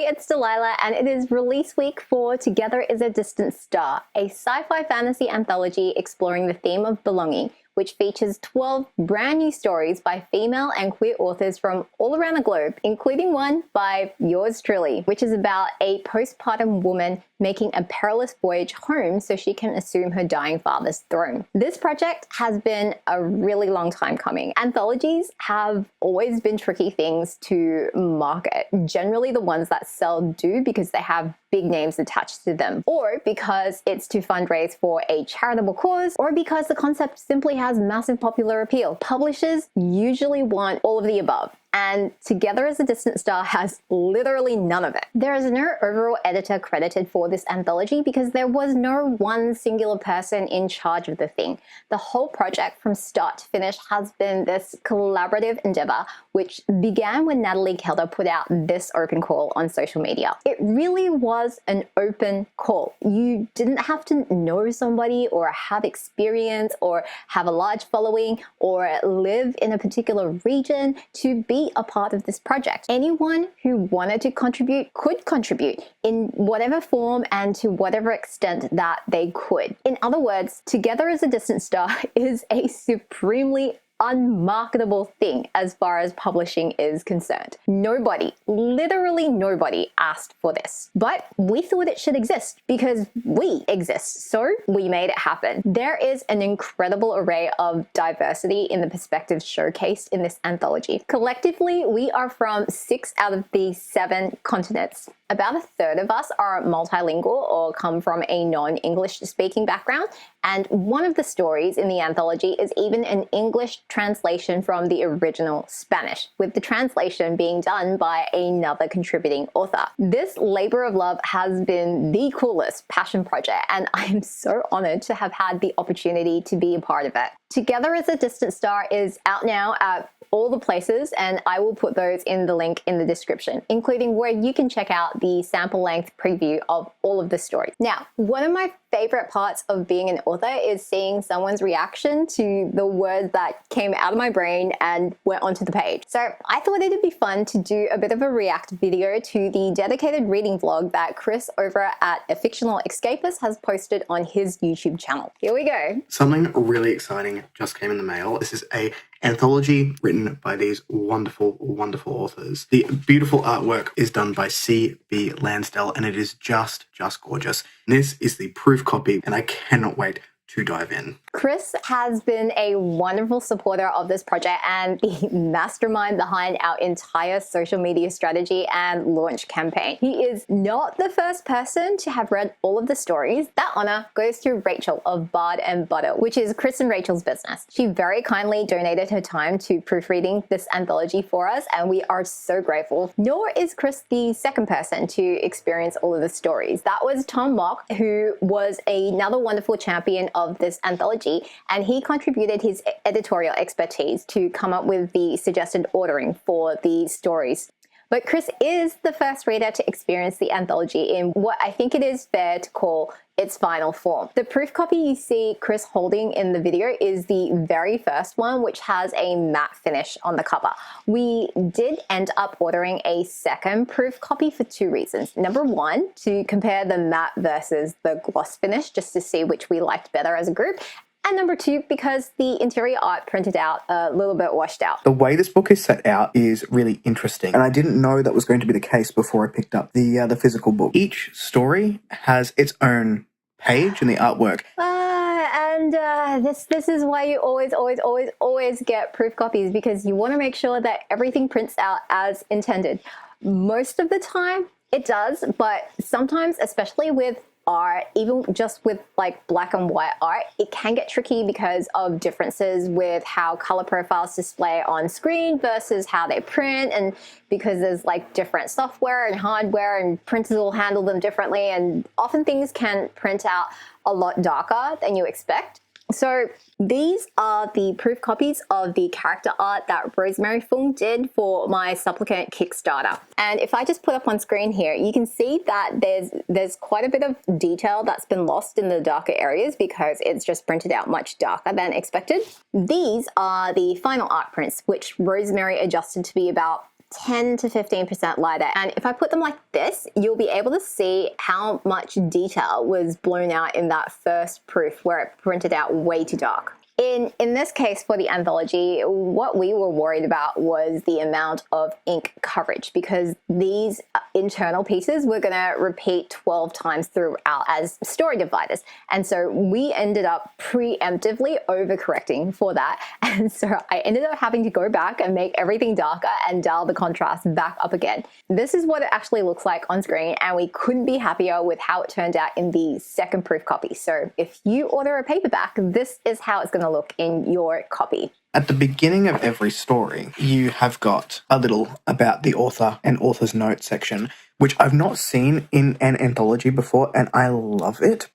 it's Delilah, and it is release week for Together is a Distant Star, a sci-fi fantasy anthology exploring the theme of belonging, which features 12 brand new stories by female and queer authors from all around the globe, including one by yours truly, which is about a postpartum woman making a perilous voyage home so she can assume her dying father's throne. This project has been a really long time coming. Anthologies have always been tricky things to market. Generally the ones that sell do because they have big names attached to them, or because it's to fundraise for a charitable cause, or because the concept simply has massive popular appeal. Publishers usually want all of the above, and Together as a Distant Star has literally none of it. There is no overall editor credited for this anthology because there was no one singular person in charge of the thing. The whole project from start to finish has been this collaborative endeavor, which began when Natalie Kelder put out this open call on social media. It really was an open call. You didn't have to know somebody or have experience or have a large following or live in a particular region to be a part of this project. Anyone who wanted to contribute could contribute in whatever form and to whatever extent that they could. In other words, Together as a Distant Star is a supremely unmarketable thing as far as publishing is concerned. Nobody, literally nobody asked for this, but we thought it should exist because we exist, so we made it happen. There is an incredible array of diversity in the perspectives showcased in this anthology. Collectively, we are from 6 out of the 7 continents. About a third of us are multilingual or come from a non-English speaking background, and one of the stories in the anthology is even an English translation from the original Spanish, with the translation being done by another contributing author. This labor of love has been the coolest passion project, and I am so honored to have had the opportunity to be a part of it. Together as a Distant Star is out now at all the places, and I will put those in the link in the description, including where you can check out the sample length preview of all of the stories. Now, one of my favorite parts of being an author is seeing someone's reaction to the words that came out of my brain and went onto the page. So I thought it'd be fun to do a bit of a react video to the dedicated reading vlog that Chris over at A Fictional Escapist has posted on his YouTube channel. Here we go. Something really exciting just came in the mail. This is a anthology written by these wonderful, wonderful authors. The beautiful artwork is done by C.B. Lansdell, and it is just gorgeous. And this is the proof copy, and I cannot wait to dive in. Chris has been a wonderful supporter of this project and the mastermind behind our entire social media strategy and launch campaign. He is not the first person to have read all of the stories. That honor goes to Rachel of Bard and Butter, which is Chris and Rachel's business. She very kindly donated her time to proofreading this anthology for us, and we are so grateful. Nor is Chris the second person to experience all of the stories. That was Tom Mock, who was another wonderful champion of this anthology, and he contributed his editorial expertise to come up with the suggested ordering for the stories. But Chris is the first reader to experience the anthology in what I think it is fair to call its final form. The proof copy you see Chris holding in the video is the very first one, which has a matte finish on the cover. We did end up ordering a second proof copy for 2 reasons. Number one, to compare the matte versus the gloss finish, just to see which we liked better as a group. And number 2, because the interior art printed out a little bit washed out. The way this book is set out is really interesting, and I didn't know that was going to be the case before I picked up the physical book. Each story has its own page in the artwork. This is why you always get proof copies, because you want to make sure that everything prints out as intended. Most of the time it does, but sometimes, especially with art, even just with like black and white art, it can get tricky because of differences with how color profiles display on screen versus how they print, and because there's like different software and hardware and printers will handle them differently, and often things can print out a lot darker than you expect. So these are the proof copies of the character art that Rosemary Fung did for my Supplicant Kickstarter. And if I just put up on screen here, you can see that there's quite a bit of detail that's been lost in the darker areas because it's just printed out much darker than expected. These are the final art prints, which Rosemary adjusted to be about 10 to 15% lighter. And if I put them like this, you'll be able to see how much detail was blown out in that first proof where it printed out way too dark. In this case, for the anthology, what we were worried about was the amount of ink coverage, because these internal pieces were going to repeat 12 times throughout as story dividers. And so we ended up preemptively overcorrecting for that. And so I ended up having to go back and make everything darker and dial the contrast back up again. This is what it actually looks like on screen, and we couldn't be happier with how it turned out in the second proof copy. So if you order a paperback, this is how it's going to look in your copy. At the beginning of every story, you have got a little about the author and author's note section, which I've not seen in an anthology before, and I love it.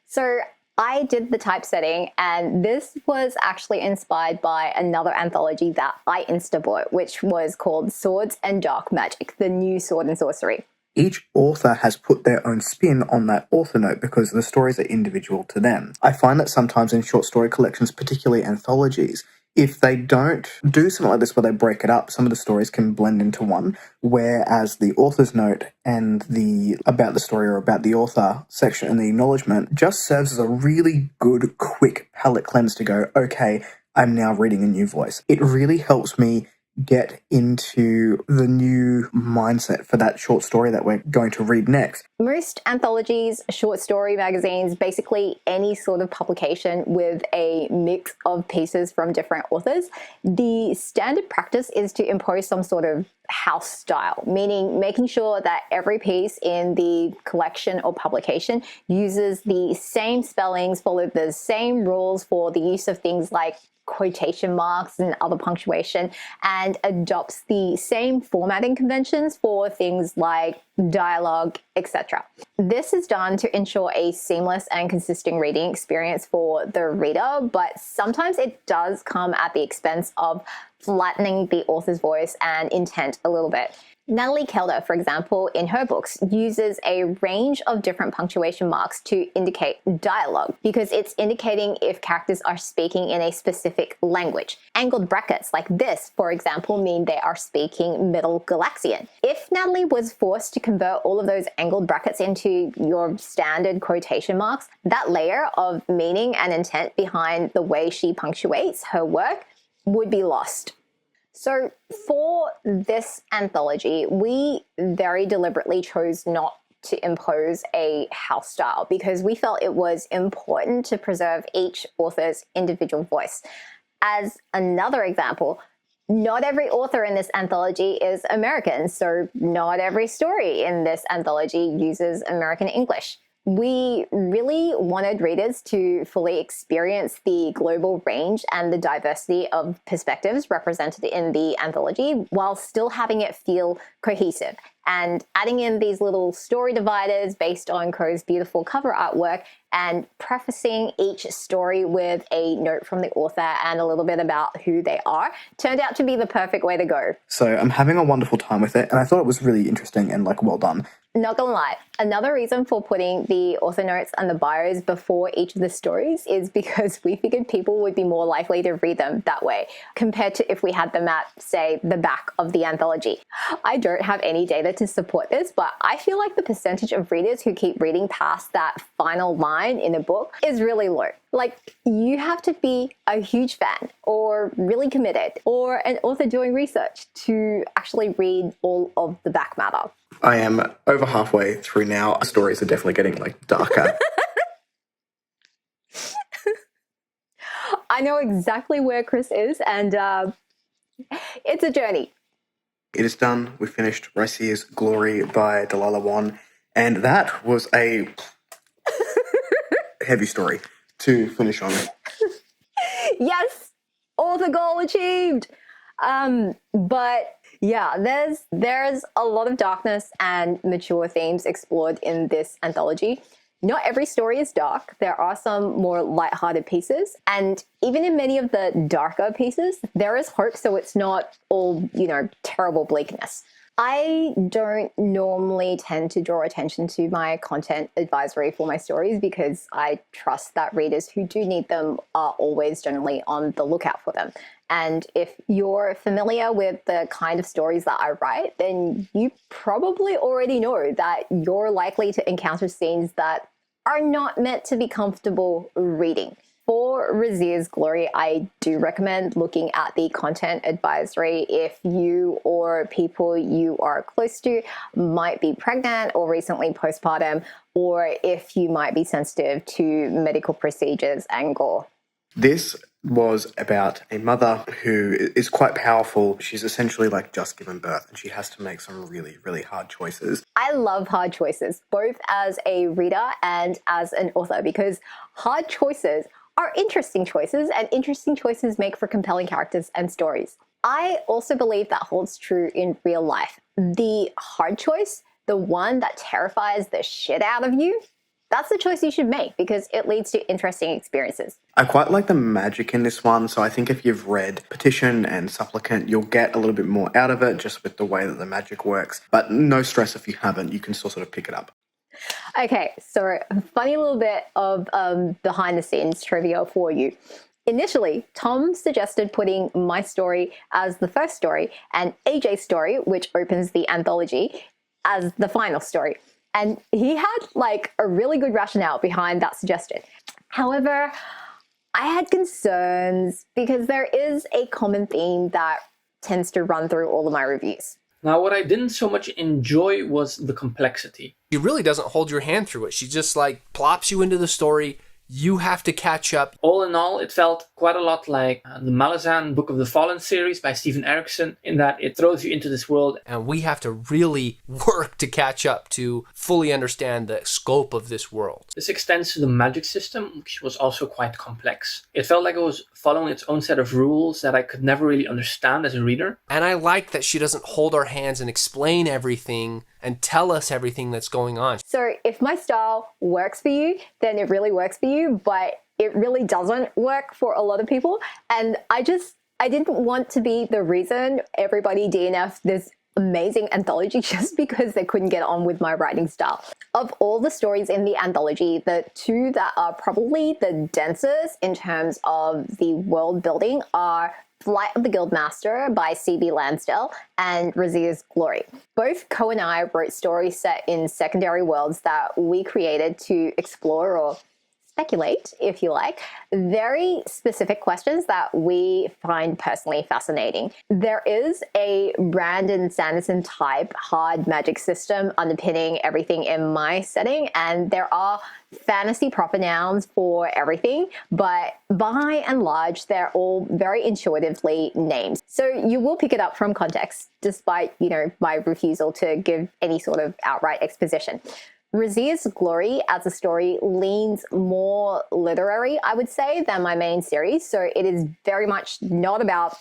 So I did the typesetting, and this was actually inspired by another anthology that I insta-bought, which was called Swords and Dark Magic, the new sword and sorcery. Each author has put their own spin on that author note because the stories are individual to them. I find that sometimes in short story collections, particularly anthologies, if they don't do something like this where they break it up, some of the stories can blend into one, whereas the author's note and the about the story or about the author section and the acknowledgement just serves as a really good, quick palate cleanse to go, okay, I'm now reading a new voice. It really helps me get into the new mindset for that short story that we're going to read next. Most anthologies, short story magazines, basically any sort of publication with a mix of pieces from different authors, the standard practice is to impose some sort of house style, meaning making sure that every piece in the collection or publication uses the same spellings, follow the same rules for the use of things like quotation marks and other punctuation, and adopts the same formatting conventions for things like dialogue, etc. This is done to ensure a seamless and consistent reading experience for the reader, but sometimes it does come at the expense of flattening the author's voice and intent a little bit. Natalie Kelder, for example, in her books, uses a range of different punctuation marks to indicate dialogue because it's indicating if characters are speaking in a specific language. Angled brackets like this, for example, mean they are speaking Middle Galaxian. If Natalie was forced to convert all of those angled brackets into your standard quotation marks, that layer of meaning and intent behind the way she punctuates her work would be lost. So for this anthology, we very deliberately chose not to impose a house style because we felt it was important to preserve each author's individual voice. As another example, not every author in this anthology is American, so not every story in this anthology uses American English. We really wanted readers to fully experience the global range and the diversity of perspectives represented in the anthology while still having it feel cohesive. And adding in these little story dividers based on Crow's beautiful cover artwork and prefacing each story with a note from the author and a little bit about who they are turned out to be the perfect way to go. So I'm having a wonderful time with it, and I thought it was really interesting and well done. Not gonna lie, another reason for putting the author notes and the bios before each of the stories is because we figured people would be more likely to read them that way compared to if we had them at, say, the back of the anthology. I don't have any data to support this, but I feel like the percentage of readers who keep reading past that final line in a book is really low. Like, you have to be a huge fan or really committed or an author doing research to actually read all of the back matter. I am over halfway through now. Stories are definitely getting darker. I know exactly where Chris is, and it's a journey. It is done. We finished RYSERE'S GLORY by Delilah Wan, and that was a heavy story to finish on. Yes, author goal achieved. But yeah, there's a lot of darkness and mature themes explored in this anthology. Not every story is dark. There are some more lighthearted pieces. And even in many of the darker pieces, there is hope, so it's not all, terrible bleakness. I don't normally tend to draw attention to my content advisory for my stories because I trust that readers who do need them are always generally on the lookout for them. And if you're familiar with the kind of stories that I write, then you probably already know that you're likely to encounter scenes that are not meant to be comfortable reading. For RYSERE'S GLORY, I do recommend looking at the content advisory if you or people you are close to might be pregnant or recently postpartum, or if you might be sensitive to medical procedures and gore. This was about a mother who is quite powerful. She's essentially like just given birth and she has to make some really, really hard choices. I love hard choices, both as a reader and as an author, because hard choices are interesting choices, and interesting choices make for compelling characters and stories. I also believe that holds true in real life. The hard choice, the one that terrifies the shit out of you, that's the choice you should make because it leads to interesting experiences. I quite like the magic in this one, so I think if you've read Petition and Supplicant, you'll get a little bit more out of it just with the way that the magic works. But no stress if you haven't, you can still sort of pick it up. Okay, so a funny little bit of behind the scenes trivia for you. Initially, Tom suggested putting my story as the first story and AJ's story, which opens the anthology, as the final story. And he had like a really good rationale behind that suggestion. However, I had concerns because there is a common theme that tends to run through all of my reviews. Now, what I didn't so much enjoy was the complexity. She really doesn't hold your hand through it. She just like plops you into the story. You have to catch up. All in all, it felt quite a lot like the Malazan Book of the Fallen series by Stephen Erickson, in that it throws you into this world. And we have to really work to catch up to fully understand the scope of this world. This extends to the magic system, which was also quite complex. It felt like it was following its own set of rules that I could never really understand as a reader. And I like that she doesn't hold our hands and explain everything and tell us everything that's going on. So if my style works for you, then it really works for you, but it really doesn't work for a lot of people. And I didn't want to be the reason everybody DNF'd this amazing anthology just because they couldn't get on with my writing style. Of all the stories in the anthology, the two that are probably the densest in terms of the world building are Flight of the Guildmaster by C.B. Lansdale and RYSERE'S GLORY. Both Co and I wrote stories set in secondary worlds that we created to explore or speculate, if you like, very specific questions that we find personally fascinating. There is a Brandon Sanderson type hard magic system underpinning everything in my setting, and there are fantasy proper nouns for everything, but by and large, they're all very intuitively named. So you will pick it up from context, despite, my refusal to give any sort of outright exposition. RYSERE'S GLORY as a story leans more literary, I would say, than my main series. So it is very much not about,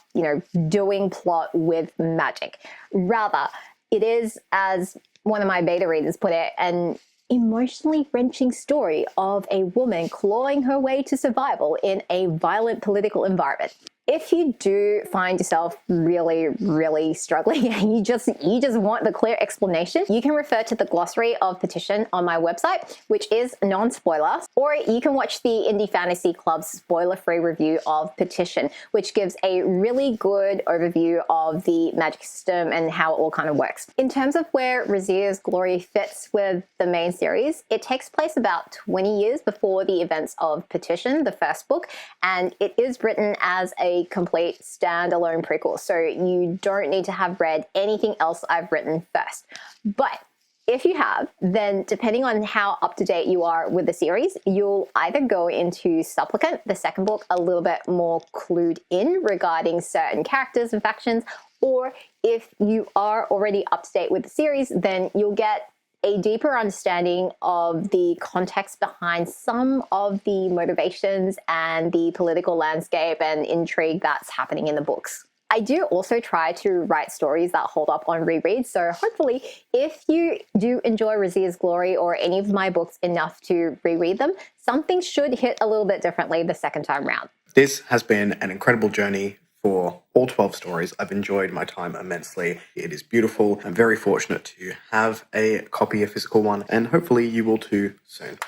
doing plot with magic. Rather, it is, as one of my beta readers put it, an emotionally wrenching story of a woman clawing her way to survival in a violent political environment. If you do find yourself really, really struggling and you just want the clear explanation, you can refer to the glossary of Petition on my website, which is non-spoiler, or you can watch the Indie Fantasy Club's spoiler-free review of Petition, which gives a really good overview of the magic system and how it all kind of works. In terms of where RYSERE'S GLORY fits with the main series, it takes place about 20 years before the events of Petition, the first book, and it is written as a complete standalone prequel, so you don't need to have read anything else I've written first. But if you have, then depending on how up to date you are with the series, you'll either go into Supplicant, the second book, a little bit more clued in regarding certain characters and factions, or if you are already up to date with the series, then you'll get a deeper understanding of the context behind some of the motivations and the political landscape and intrigue that's happening in the books. I do also try to write stories that hold up on reread, so hopefully if you do enjoy RYSERE'S GLORY or any of my books enough to reread them, something should hit a little bit differently the second time round. This has been an incredible journey for all 12 stories. I've enjoyed my time immensely. It is beautiful. I'm very fortunate to have a copy, a physical one, and hopefully you will too soon.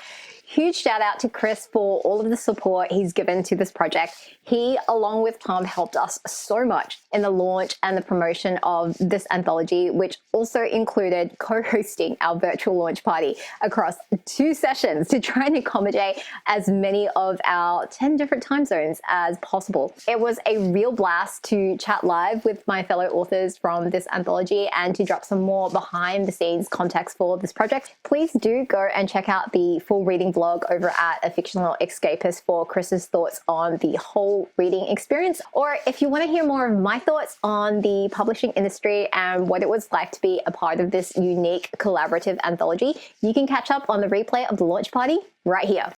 Huge shout out to Chris for all of the support he's given to this project. He, along with Tom, helped us so much in the launch and the promotion of this anthology, which also included co-hosting our virtual launch party across 2 sessions to try and accommodate as many of our 10 different time zones as possible. It was a real blast to chat live with my fellow authors from this anthology and to drop some more behind the scenes context for this project. Please do go and check out the full reading vlog over at A Fictional Escapist for Chris's thoughts on the whole reading experience. Or if you want to hear more of my thoughts on the publishing industry and what it was like to be a part of this unique collaborative anthology, you can catch up on the replay of the launch party right here.